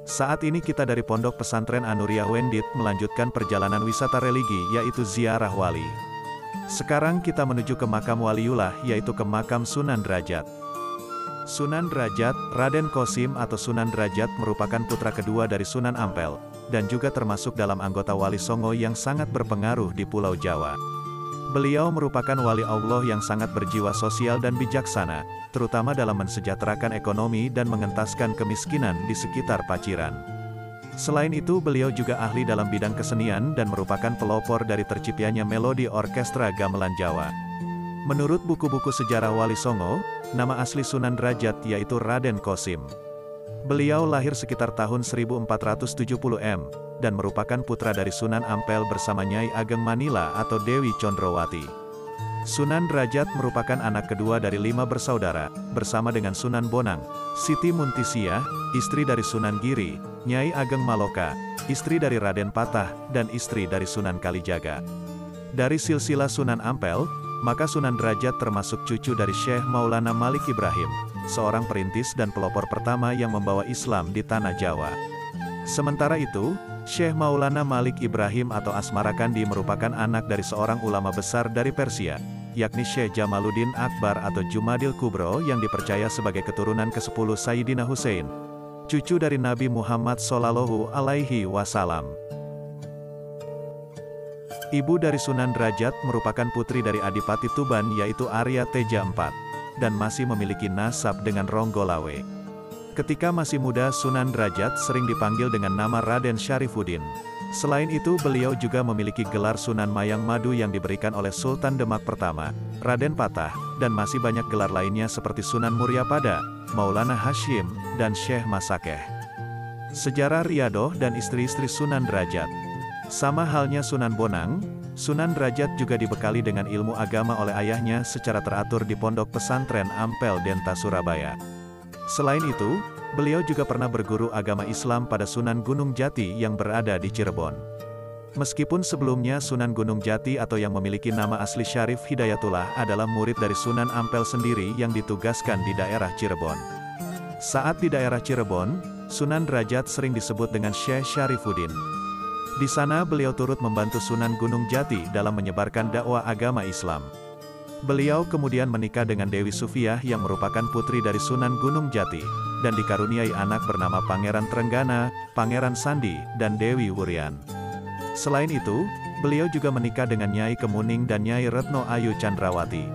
Saat ini kita dari Pondok Pesantren Anuriah Wendit melanjutkan perjalanan wisata religi yaitu ziarah wali. Sekarang kita menuju ke makam waliullah yaitu ke makam Sunan Derajat. Sunan Derajat, Raden Qasim atau Sunan Derajat merupakan putra kedua dari Sunan Ampel, dan juga termasuk dalam anggota Wali Songo yang sangat berpengaruh di Pulau Jawa. Beliau merupakan wali Allah yang sangat berjiwa sosial dan bijaksana, terutama dalam mensejahterakan ekonomi dan mengentaskan kemiskinan di sekitar Paciran. Selain itu beliau juga ahli dalam bidang kesenian dan merupakan pelopor dari terciptanya melodi orkestra gamelan Jawa. Menurut buku-buku sejarah Wali Songo, nama asli Sunan Derajat yaitu Raden Qasim. Beliau lahir sekitar tahun 1470 M, dan merupakan putra dari Sunan Ampel bersama Nyai Ageng Manila atau Dewi Condrowati. Sunan Derajat merupakan anak kedua dari 5 bersaudara, bersama dengan Sunan Bonang, Siti Muntisia, istri dari Sunan Giri, Nyai Ageng Maloka, istri dari Raden Patah, dan istri dari Sunan Kalijaga. Dari silsilah Sunan Ampel, maka Sunan Derajat termasuk cucu dari Syekh Maulana Malik Ibrahim, seorang perintis dan pelopor pertama yang membawa Islam di Tanah Jawa. Sementara itu, Syekh Maulana Malik Ibrahim atau Asmarakandi merupakan anak dari seorang ulama besar dari Persia, yakni Syekh Jamaluddin Akbar atau Jumadil Kubro yang dipercaya sebagai keturunan ke-10 Sayyidina Hussein, cucu dari Nabi Muhammad Shallallahu Alaihi Wasallam. Ibu dari Sunan Derajat merupakan putri dari Adipati Tuban yaitu Arya Teja IV, dan masih memiliki nasab dengan Ronggolawe. Ketika masih muda Sunan Derajat sering dipanggil dengan nama Raden Syarifuddin. Selain itu beliau juga memiliki gelar Sunan Mayang Madu yang diberikan oleh Sultan Demak pertama, Raden Patah, dan masih banyak gelar lainnya seperti Sunan Muryapada, Maulana Hashim, dan Syekh Masakeh. Sejarah Riyadoh dan istri-istri Sunan Derajat. Sama halnya Sunan Bonang, Sunan Derajat juga dibekali dengan ilmu agama oleh ayahnya secara teratur di Pondok Pesantren Ampel Denta Surabaya. Selain itu, beliau juga pernah berguru agama Islam pada Sunan Gunung Jati yang berada di Cirebon. Meskipun sebelumnya Sunan Gunung Jati atau yang memiliki nama asli Syarif Hidayatullah adalah murid dari Sunan Ampel sendiri yang ditugaskan di daerah Cirebon. Saat di daerah Cirebon, Sunan Derajat sering disebut dengan Syekh Syarifuddin. Di sana beliau turut membantu Sunan Gunung Jati dalam menyebarkan dakwah agama Islam. Beliau kemudian menikah dengan Dewi Sufiah yang merupakan putri dari Sunan Gunung Jati, dan dikaruniai anak bernama Pangeran Trenggana, Pangeran Sandi, dan Dewi Wurian. Selain itu, beliau juga menikah dengan Nyai Kemuning dan Nyai Retno Ayu Chandrawati.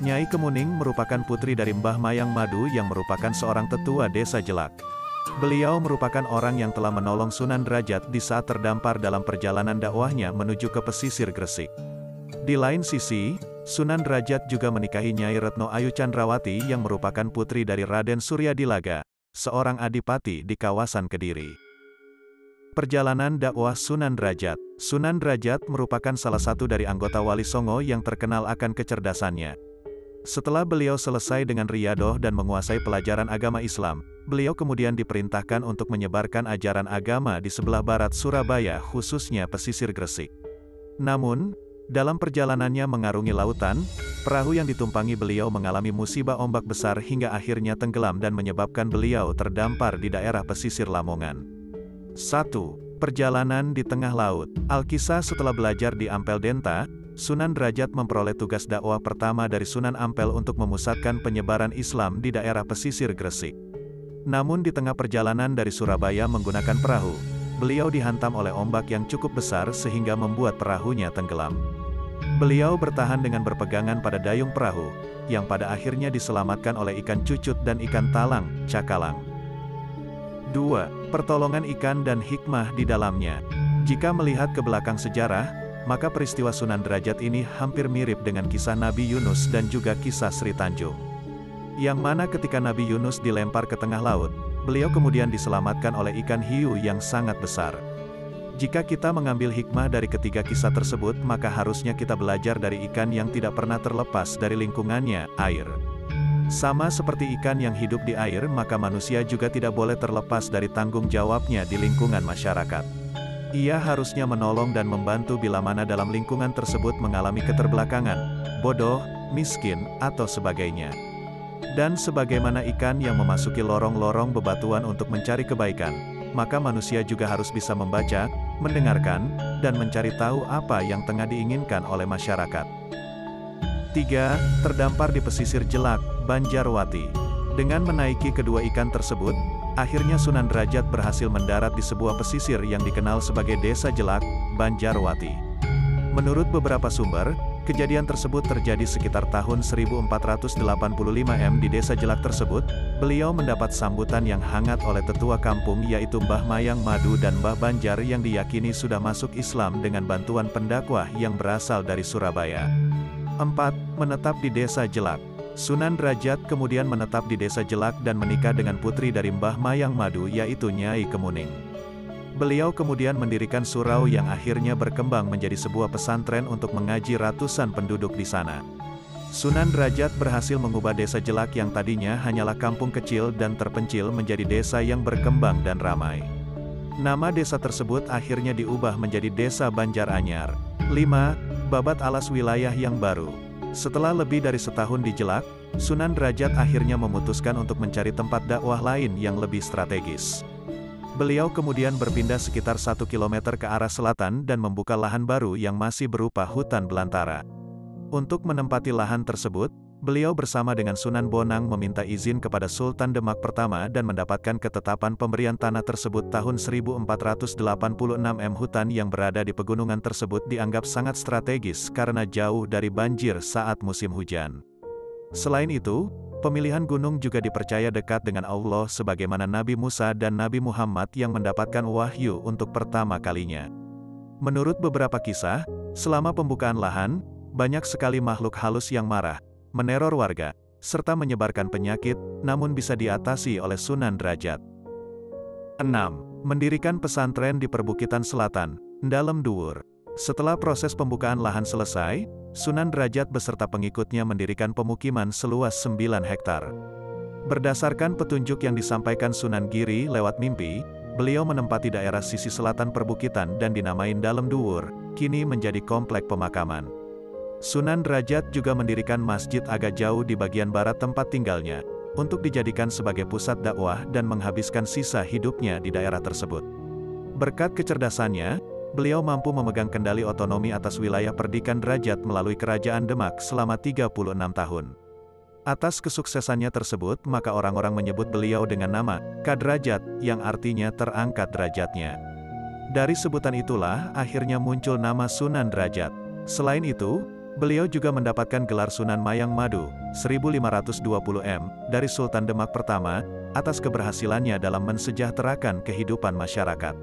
Nyai Kemuning merupakan putri dari Mbah Mayang Madu yang merupakan seorang tetua desa Jelak. Beliau merupakan orang yang telah menolong Sunan Derajat di saat terdampar dalam perjalanan dakwahnya menuju ke pesisir Gresik. Di lain sisi, Sunan Derajat juga menikahi Nyai Retno Ayu Chandrawati yang merupakan putri dari Raden Suryadilaga, seorang adipati di kawasan Kediri. Perjalanan dakwah Sunan Derajat. Sunan Derajat merupakan salah satu dari anggota Wali Songo yang terkenal akan kecerdasannya. Setelah beliau selesai dengan riyadoh dan menguasai pelajaran agama Islam, beliau kemudian diperintahkan untuk menyebarkan ajaran agama di sebelah barat Surabaya khususnya pesisir Gresik. Namun, dalam perjalanannya mengarungi lautan, perahu yang ditumpangi beliau mengalami musibah ombak besar hingga akhirnya tenggelam dan menyebabkan beliau terdampar di daerah pesisir Lamongan. 1. Perjalanan di tengah laut. Alkisah setelah belajar di Ampel Denta, Sunan Derajat memperoleh tugas dakwah pertama dari Sunan Ampel untuk memusatkan penyebaran Islam di daerah pesisir Gresik. Namun di tengah perjalanan dari Surabaya menggunakan perahu, beliau dihantam oleh ombak yang cukup besar sehingga membuat perahunya tenggelam. Beliau bertahan dengan berpegangan pada dayung perahu, yang pada akhirnya diselamatkan oleh ikan cucut dan ikan talang, cakalang. 2. Pertolongan ikan dan hikmah di dalamnya. Jika melihat ke belakang sejarah, maka peristiwa Sunan Derajat ini hampir mirip dengan kisah Nabi Yunus dan juga kisah Sri Tanjung. Yang mana ketika Nabi Yunus dilempar ke tengah laut, beliau kemudian diselamatkan oleh ikan hiu yang sangat besar. Jika kita mengambil hikmah dari ketiga kisah tersebut, maka harusnya kita belajar dari ikan yang tidak pernah terlepas dari lingkungannya, air. Sama seperti ikan yang hidup di air, maka manusia juga tidak boleh terlepas dari tanggung jawabnya di lingkungan masyarakat. Ia harusnya menolong dan membantu bila mana dalam lingkungan tersebut mengalami keterbelakangan, bodoh, miskin, atau sebagainya. Dan sebagaimana ikan yang memasuki lorong-lorong bebatuan untuk mencari kebaikan, maka manusia juga harus bisa membaca, mendengarkan, dan mencari tahu apa yang tengah diinginkan oleh masyarakat. 3. Terdampar di pesisir Jelak, Banjarwati. Dengan menaiki kedua ikan tersebut, akhirnya Sunan Derajat berhasil mendarat di sebuah pesisir yang dikenal sebagai Desa Jelak, Banjarwati. Menurut beberapa sumber, kejadian tersebut terjadi sekitar tahun 1485 di Desa Jelak tersebut. Beliau mendapat sambutan yang hangat oleh tetua kampung yaitu Mbah Mayang Madu dan Mbah Banjar yang diyakini sudah masuk Islam dengan bantuan pendakwah yang berasal dari Surabaya. 4. Menetap di Desa Jelak. Sunan Derajat kemudian menetap di Desa Jelak dan menikah dengan putri dari Mbah Mayang Madu yaitu Nyai Kemuning. Beliau kemudian mendirikan surau yang akhirnya berkembang menjadi sebuah pesantren untuk mengaji ratusan penduduk di sana. Sunan Derajat berhasil mengubah Desa Jelak yang tadinya hanyalah kampung kecil dan terpencil menjadi desa yang berkembang dan ramai. Nama desa tersebut akhirnya diubah menjadi Desa Banjaranyar. 5. Babat alas wilayah yang baru. Setelah lebih dari setahun di Jelak, Sunan Derajat akhirnya memutuskan untuk mencari tempat dakwah lain yang lebih strategis. Beliau kemudian berpindah sekitar 1 km ke arah selatan dan membuka lahan baru yang masih berupa hutan belantara. Untuk menempati lahan tersebut, beliau bersama dengan Sunan Bonang meminta izin kepada Sultan Demak pertama dan mendapatkan ketetapan pemberian tanah tersebut tahun 1486. Hutan yang berada di pegunungan tersebut dianggap sangat strategis karena jauh dari banjir saat musim hujan. Selain itu, pemilihan gunung juga dipercaya dekat dengan Allah sebagaimana Nabi Musa dan Nabi Muhammad yang mendapatkan wahyu untuk pertama kalinya. Menurut beberapa kisah, selama pembukaan lahan, banyak sekali makhluk halus yang marah, meneror warga, serta menyebarkan penyakit, namun bisa diatasi oleh Sunan Derajat. 6. Mendirikan pesantren di perbukitan selatan, Ndalem Duwur. Setelah proses pembukaan lahan selesai, Sunan Derajat beserta pengikutnya mendirikan pemukiman seluas 9 hektar. Berdasarkan petunjuk yang disampaikan Sunan Giri lewat mimpi, beliau menempati daerah sisi selatan perbukitan dan dinamai Ndalem Duwur, kini menjadi komplek pemakaman. Sunan Derajat juga mendirikan masjid agak jauh di bagian barat tempat tinggalnya, untuk dijadikan sebagai pusat dakwah dan menghabiskan sisa hidupnya di daerah tersebut. Berkat kecerdasannya, beliau mampu memegang kendali otonomi atas wilayah Perdikan Derajat melalui Kerajaan Demak selama 36 tahun. Atas kesuksesannya tersebut, maka orang-orang menyebut beliau dengan nama Kaderajat, yang artinya terangkat derajatnya. Dari sebutan itulah, akhirnya muncul nama Sunan Derajat. Selain itu, beliau juga mendapatkan gelar Sunan Mayang Madu, 1520 dari Sultan Demak pertama, atas keberhasilannya dalam mensejahterakan kehidupan masyarakat.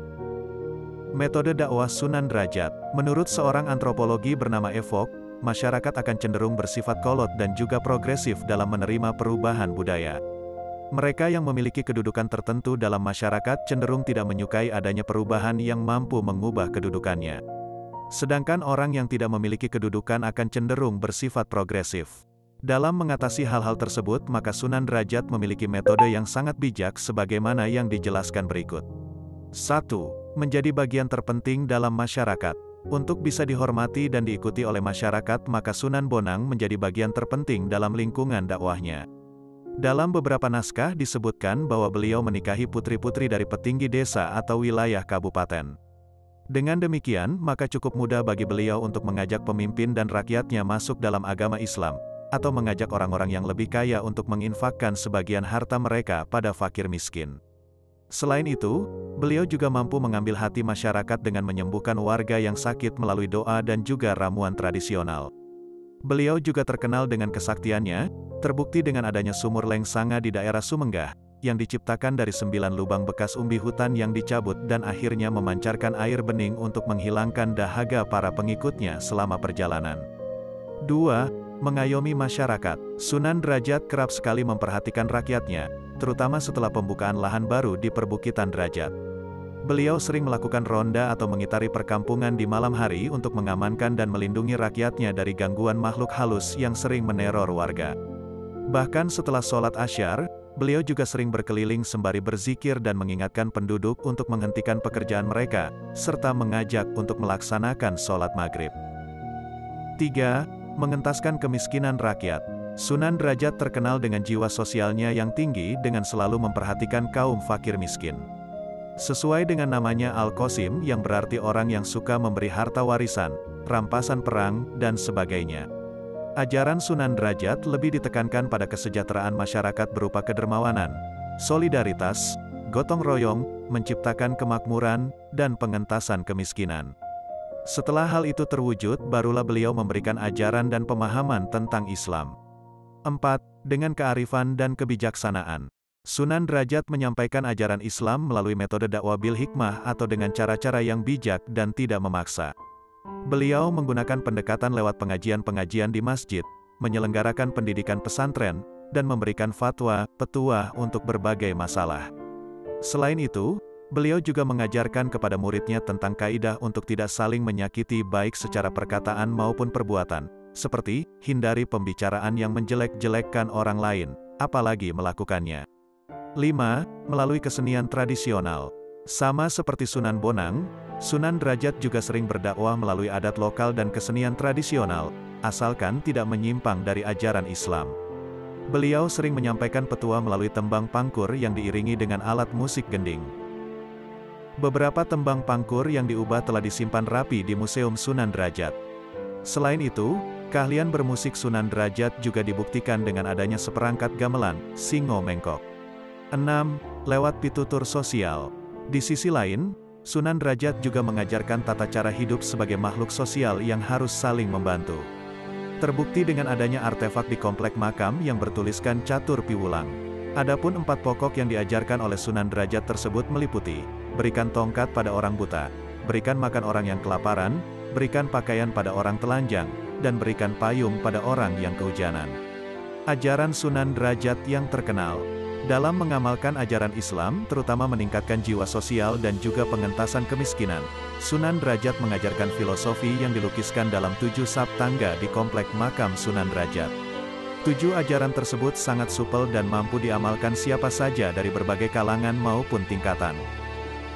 Metode dakwah Sunan Derajat. Menurut seorang antropologi bernama Evok, masyarakat akan cenderung bersifat kolot dan juga progresif dalam menerima perubahan budaya. Mereka yang memiliki kedudukan tertentu dalam masyarakat cenderung tidak menyukai adanya perubahan yang mampu mengubah kedudukannya. Sedangkan orang yang tidak memiliki kedudukan akan cenderung bersifat progresif. Dalam mengatasi hal-hal tersebut, maka Sunan Derajat memiliki metode yang sangat bijak sebagaimana yang dijelaskan berikut. 1. Menjadi bagian terpenting dalam masyarakat. Untuk bisa dihormati dan diikuti oleh masyarakat, maka Sunan Bonang menjadi bagian terpenting dalam lingkungan dakwahnya. Dalam beberapa naskah disebutkan bahwa beliau menikahi putri-putri dari petinggi desa atau wilayah kabupaten. Dengan demikian, maka cukup mudah bagi beliau untuk mengajak pemimpin dan rakyatnya masuk dalam agama Islam, atau mengajak orang-orang yang lebih kaya untuk menginfakkan sebagian harta mereka pada fakir miskin. Selain itu, beliau juga mampu mengambil hati masyarakat dengan menyembuhkan warga yang sakit melalui doa dan juga ramuan tradisional. Beliau juga terkenal dengan kesaktiannya, terbukti dengan adanya sumur Lengsanga di daerah Sumenggah, yang diciptakan dari 9 lubang bekas umbi hutan yang dicabut dan akhirnya memancarkan air bening untuk menghilangkan dahaga para pengikutnya selama perjalanan. 2. Mengayomi masyarakat. Sunan Derajat kerap sekali memperhatikan rakyatnya, terutama setelah pembukaan lahan baru di perbukitan Derajat. Beliau sering melakukan ronda atau mengitari perkampungan di malam hari untuk mengamankan dan melindungi rakyatnya dari gangguan makhluk halus yang sering meneror warga. Bahkan setelah sholat Asyar, beliau juga sering berkeliling sembari berzikir dan mengingatkan penduduk untuk menghentikan pekerjaan mereka, serta mengajak untuk melaksanakan sholat maghrib. 3. Mengentaskan kemiskinan rakyat. Sunan Derajat terkenal dengan jiwa sosialnya yang tinggi dengan selalu memperhatikan kaum fakir miskin. Sesuai dengan namanya Al-Qasim yang berarti orang yang suka memberi harta warisan, rampasan perang, dan sebagainya. Ajaran Sunan Derajat lebih ditekankan pada kesejahteraan masyarakat berupa kedermawanan, solidaritas, gotong royong, menciptakan kemakmuran, dan pengentasan kemiskinan. Setelah hal itu terwujud, barulah beliau memberikan ajaran dan pemahaman tentang Islam. 4. Dengan kearifan dan kebijaksanaan. Sunan Derajat menyampaikan ajaran Islam melalui metode dakwah bil hikmah atau dengan cara-cara yang bijak dan tidak memaksa. Beliau menggunakan pendekatan lewat pengajian-pengajian di masjid, menyelenggarakan pendidikan pesantren, dan memberikan fatwa, petuah untuk berbagai masalah. Selain itu, beliau juga mengajarkan kepada muridnya tentang kaidah untuk tidak saling menyakiti baik secara perkataan maupun perbuatan, seperti, hindari pembicaraan yang menjelek-jelekkan orang lain, apalagi melakukannya. 5. Melalui kesenian tradisional. Sama seperti Sunan Bonang, Sunan Derajat juga sering berdakwah melalui adat lokal dan kesenian tradisional, asalkan tidak menyimpang dari ajaran Islam. Beliau sering menyampaikan petua melalui tembang pangkur yang diiringi dengan alat musik gending. Beberapa tembang pangkur yang diubah telah disimpan rapi di Museum Sunan Derajat. Selain itu, keahlian bermusik Sunan Derajat juga dibuktikan dengan adanya seperangkat gamelan, singo mengkok. 6. Lewat pitutur sosial. Di sisi lain, Sunan Derajat juga mengajarkan tata cara hidup sebagai makhluk sosial yang harus saling membantu. Terbukti dengan adanya artefak di komplek makam yang bertuliskan Catur Piwulang. Adapun 4 pokok yang diajarkan oleh Sunan Derajat tersebut meliputi, berikan tongkat pada orang buta, berikan makan orang yang kelaparan, berikan pakaian pada orang telanjang, dan berikan payung pada orang yang kehujanan. Ajaran Sunan Derajat yang terkenal dalam mengamalkan ajaran Islam, terutama meningkatkan jiwa sosial dan juga pengentasan kemiskinan, Sunan Derajat mengajarkan filosofi yang dilukiskan dalam 7 sab tangga di komplek makam Sunan Derajat. 7 ajaran tersebut sangat supel dan mampu diamalkan siapa saja dari berbagai kalangan maupun tingkatan.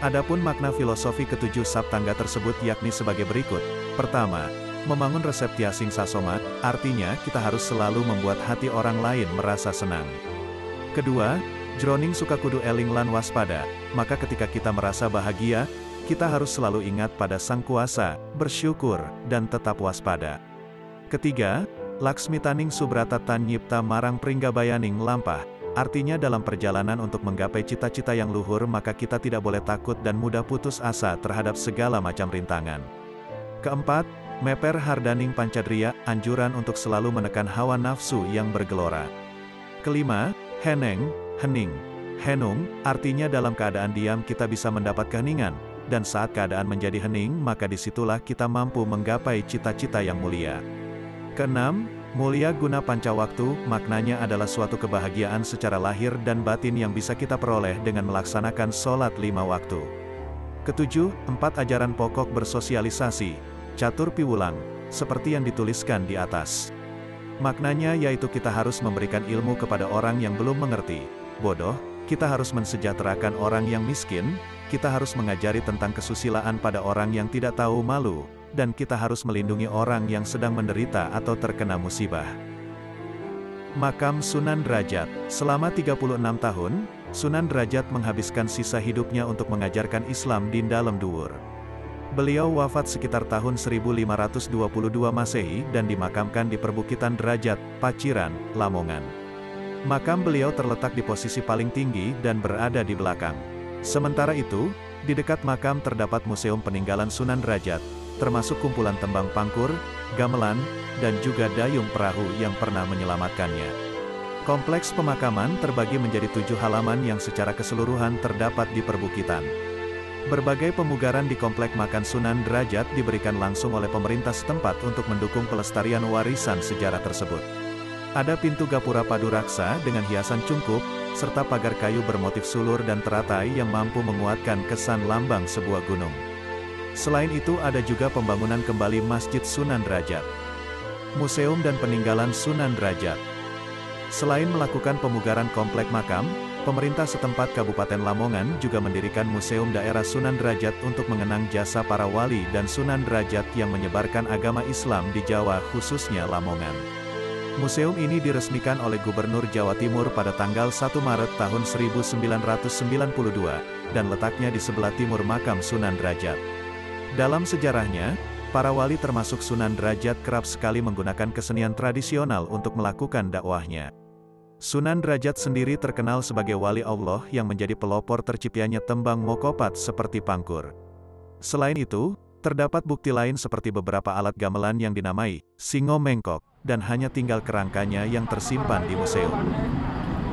Adapun makna filosofi ke-7 sab tangga tersebut yakni sebagai berikut. Pertama, membangun resep tiasing sasoma, artinya kita harus selalu membuat hati orang lain merasa senang. Kedua, jroning suka kudu eling lan waspada, maka ketika kita merasa bahagia, kita harus selalu ingat pada Sang Kuasa, bersyukur, dan tetap waspada. Ketiga, laksmitaning subrata tan nyipta marang pringgabayaning lampah, artinya dalam perjalanan untuk menggapai cita-cita yang luhur maka kita tidak boleh takut dan mudah putus asa terhadap segala macam rintangan. Keempat, meper hardaning pancadriya, anjuran untuk selalu menekan hawa nafsu yang bergelora. Kelima, heneng, hening, henung, artinya dalam keadaan diam kita bisa mendapat keheningan, dan saat keadaan menjadi hening maka disitulah kita mampu menggapai cita-cita yang mulia. Keenam, mulia guna pancawaktu, maknanya adalah suatu kebahagiaan secara lahir dan batin yang bisa kita peroleh dengan melaksanakan sholat 5 waktu. Ketujuh, 4 ajaran pokok bersosialisasi, Catur Piwulang, seperti yang dituliskan di atas. Maknanya yaitu kita harus memberikan ilmu kepada orang yang belum mengerti, bodoh, kita harus mensejahterakan orang yang miskin, kita harus mengajari tentang kesusilaan pada orang yang tidak tahu malu, dan kita harus melindungi orang yang sedang menderita atau terkena musibah. Makam Sunan Derajat. Selama 36 tahun, Sunan Derajat menghabiskan sisa hidupnya untuk mengajarkan Islam di dalam duwur. Beliau wafat sekitar tahun 1522 Masehi dan dimakamkan di Perbukitan Derajat, Paciran, Lamongan. Makam beliau terletak di posisi paling tinggi dan berada di belakang. Sementara itu, di dekat makam terdapat Museum Peninggalan Sunan Derajat, termasuk kumpulan tembang pangkur, gamelan, dan juga dayung perahu yang pernah menyelamatkannya. Kompleks pemakaman terbagi menjadi 7 halaman yang secara keseluruhan terdapat di perbukitan. Berbagai pemugaran di komplek makam Sunan Derajat diberikan langsung oleh pemerintah setempat untuk mendukung pelestarian warisan sejarah tersebut. Ada pintu gapura padu raksa dengan hiasan cungkup, serta pagar kayu bermotif sulur dan teratai yang mampu menguatkan kesan lambang sebuah gunung. Selain itu ada juga pembangunan kembali Masjid Sunan Derajat, Museum dan Peninggalan Sunan Derajat. Selain melakukan pemugaran komplek makam, pemerintah setempat Kabupaten Lamongan juga mendirikan Museum Daerah Sunan Derajat untuk mengenang jasa para wali dan Sunan Derajat yang menyebarkan agama Islam di Jawa khususnya Lamongan. Museum ini diresmikan oleh Gubernur Jawa Timur pada tanggal 1 Maret tahun 1992, dan letaknya di sebelah timur makam Sunan Derajat. Dalam sejarahnya, para wali termasuk Sunan Derajat kerap sekali menggunakan kesenian tradisional untuk melakukan dakwahnya. Sunan Derajat sendiri terkenal sebagai wali Allah yang menjadi pelopor terciptanya tembang mokopat seperti pangkur. Selain itu, terdapat bukti lain seperti beberapa alat gamelan yang dinamai Singo Mengkok, dan hanya tinggal kerangkanya yang tersimpan di museum.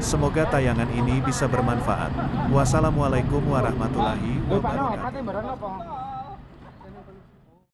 Semoga tayangan ini bisa bermanfaat. Wassalamualaikum warahmatullahi wabarakatuh.